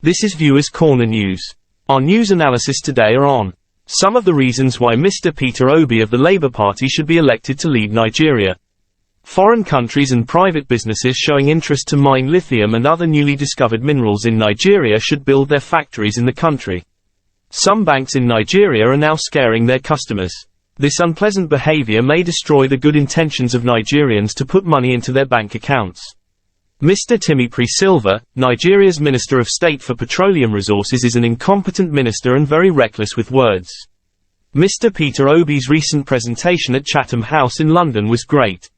This is Viewers Corner News. Our news analysis today are on some of the reasons why Mr Peter Obi of the Labour Party should be elected to lead Nigeria. Foreign countries and private businesses showing interest to mine lithium and other newly discovered minerals in Nigeria should build their factories in the country. Some banks in Nigeria are now scaring their customers. This unpleasant behaviour may destroy the good intentions of Nigerians to put money into their bank accounts. Mr Timipre Sylva, Nigeria's Minister of State for Petroleum Resources, is an incompetent minister and very reckless with words. Mr Peter Obi's recent presentation at Chatham House in London was great.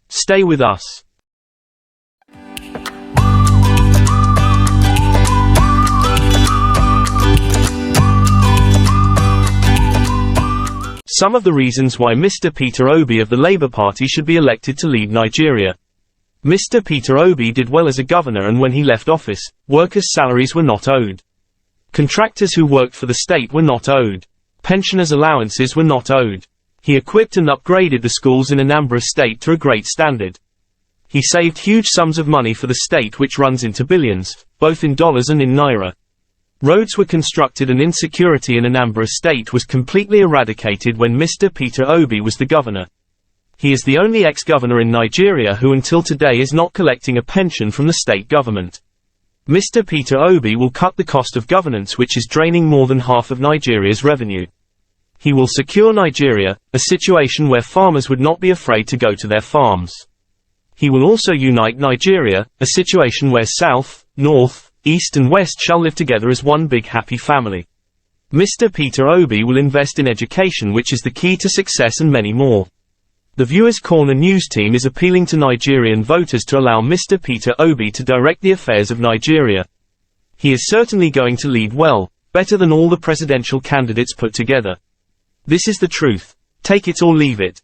Stay with us. Some of the reasons why Mr Peter Obi of the Labour Party should be elected to lead Nigeria. Mr Peter Obi did well as a governor, and when he left office, workers' salaries were not owed. Contractors who worked for the state were not owed. Pensioners' allowances were not owed. He equipped and upgraded the schools in Anambra State to a great standard. He saved huge sums of money for the state, which runs into billions, both in dollars and in naira. Roads were constructed and insecurity in Anambra State was completely eradicated when Mr Peter Obi was the governor. He is the only ex-governor in Nigeria who until today is not collecting a pension from the state government. Mr Peter Obi will cut the cost of governance, which is draining more than half of Nigeria's revenue. He will secure Nigeria, a situation where farmers would not be afraid to go to their farms. He will also unite Nigeria, a situation where South, North, East and West shall live together as one big happy family. Mr Peter Obi will invest in education, which is the key to success, and many more. The Viewers Corner News team is appealing to Nigerian voters to allow Mr Peter Obi to direct the affairs of Nigeria. He is certainly going to lead well, better than all the presidential candidates put together. This is the truth. Take it or leave it.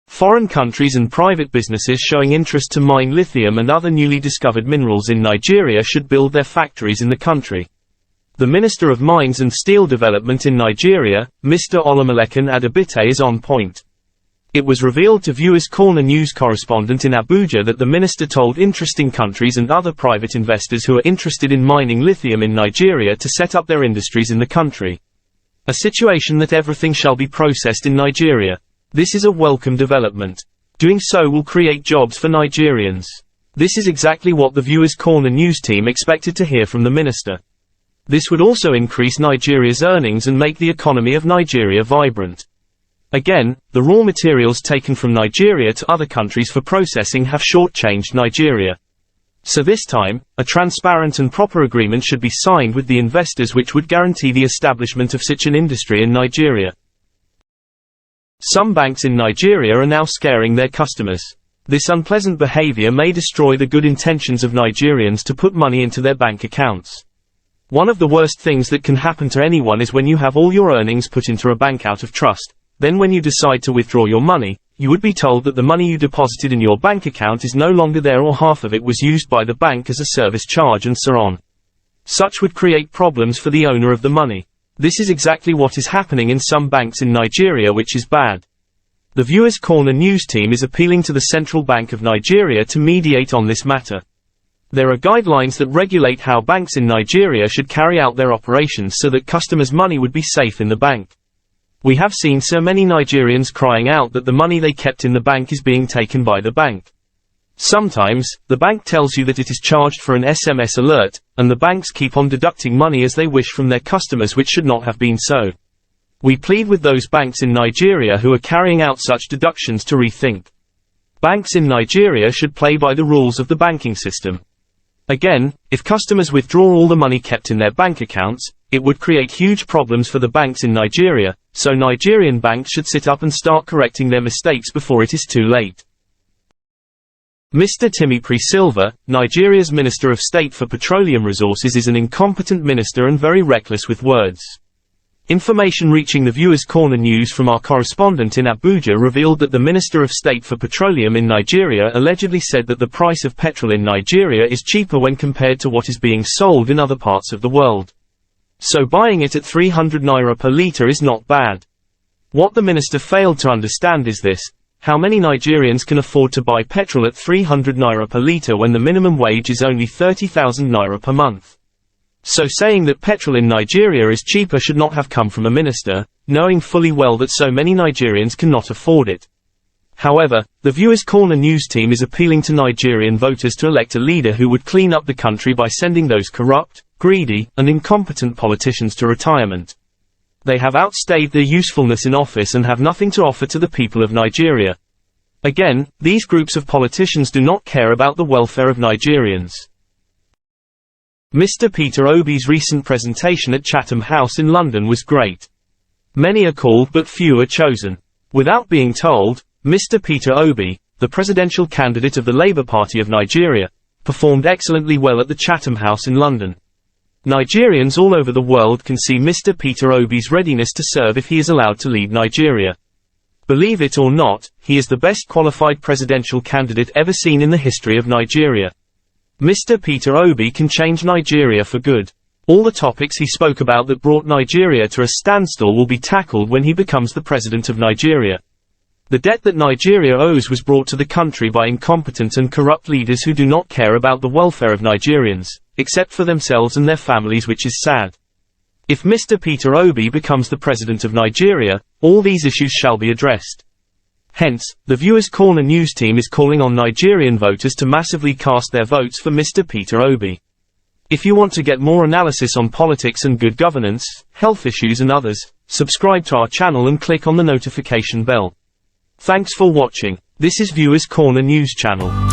Foreign countries and private businesses showing interest to mine lithium and other newly discovered minerals in Nigeria should build their factories in the country. The Minister of Mines and Steel Development in Nigeria, Mr Olumalekan Adebite, is on point. It was revealed to Viewers Corner News correspondent in Abuja that the minister told interesting countries and other private investors who are interested in mining lithium in Nigeria to set up their industries in the country. A situation that everything shall be processed in Nigeria. This is a welcome development. Doing so will create jobs for Nigerians. This is exactly what the Viewers Corner News team expected to hear from the minister. This would also increase Nigeria's earnings and make the economy of Nigeria vibrant. Again, the raw materials taken from Nigeria to other countries for processing have shortchanged Nigeria. So this time, a transparent and proper agreement should be signed with the investors, which would guarantee the establishment of such an industry in Nigeria. Some banks in Nigeria are now scaring their customers. This unpleasant behavior may destroy the good intentions of Nigerians to put money into their bank accounts. One of the worst things that can happen to anyone is when you have all your earnings put into a bank out of trust. Then when you decide to withdraw your money, you would be told that the money you deposited in your bank account is no longer there, or half of it was used by the bank as a service charge, and so on. Such would create problems for the owner of the money. This is exactly what is happening in some banks in Nigeria, which is bad. The Viewers Corner News team is appealing to the Central Bank of Nigeria to mediate on this matter. There are guidelines that regulate how banks in Nigeria should carry out their operations so that customers' money would be safe in the bank. We have seen so many Nigerians crying out that the money they kept in the bank is being taken by the bank. Sometimes, the bank tells you that it is charged for an SMS alert, and the banks keep on deducting money as they wish from their customers, which should not have been so. We plead with those banks in Nigeria who are carrying out such deductions to rethink. Banks in Nigeria should play by the rules of the banking system. Again, if customers withdraw all the money kept in their bank accounts, it would create huge problems for the banks in Nigeria, so Nigerian banks should sit up and start correcting their mistakes before it is too late. Mr Timipre Sylva, Nigeria's Minister of State for Petroleum Resources, is an incompetent minister and very reckless with words. Information reaching the Viewers Corner News from our correspondent in Abuja revealed that the Minister of State for Petroleum in Nigeria allegedly said that the price of petrol in Nigeria is cheaper when compared to what is being sold in other parts of the world. So buying it at 300 naira per litre is not bad. What the minister failed to understand is this: how many Nigerians can afford to buy petrol at 300 naira per litre when the minimum wage is only 30,000 naira per month? So saying that petrol in Nigeria is cheaper should not have come from a minister, knowing fully well that so many Nigerians cannot afford it. However, the Viewers Corner news team is appealing to Nigerian voters to elect a leader who would clean up the country by sending those corrupt, greedy, and incompetent politicians to retirement. They have outstayed their usefulness in office and have nothing to offer to the people of Nigeria. Again, these groups of politicians do not care about the welfare of Nigerians. Mr Peter Obi's recent presentation at Chatham House in London was great. Many are called but few are chosen. Without being told, Mr Peter Obi, the presidential candidate of the Labour Party of Nigeria, performed excellently well at the Chatham House in London. Nigerians all over the world can see Mr Peter Obi's readiness to serve if he is allowed to lead Nigeria. Believe it or not, he is the best qualified presidential candidate ever seen in the history of Nigeria. Mr Peter Obi can change Nigeria for good. All the topics he spoke about that brought Nigeria to a standstill will be tackled when he becomes the president of Nigeria. The debt that Nigeria owes was brought to the country by incompetent and corrupt leaders who do not care about the welfare of Nigerians, except for themselves and their families, which is sad. If Mr Peter Obi becomes the president of Nigeria, all these issues shall be addressed. Hence, the Viewers Corner news team is calling on Nigerian voters to massively cast their votes for Mr Peter Obi. If you want to get more analysis on politics and good governance, health issues and others, subscribe to our channel and click on the notification bell. Thanks for watching. This is Viewers Corner News Channel.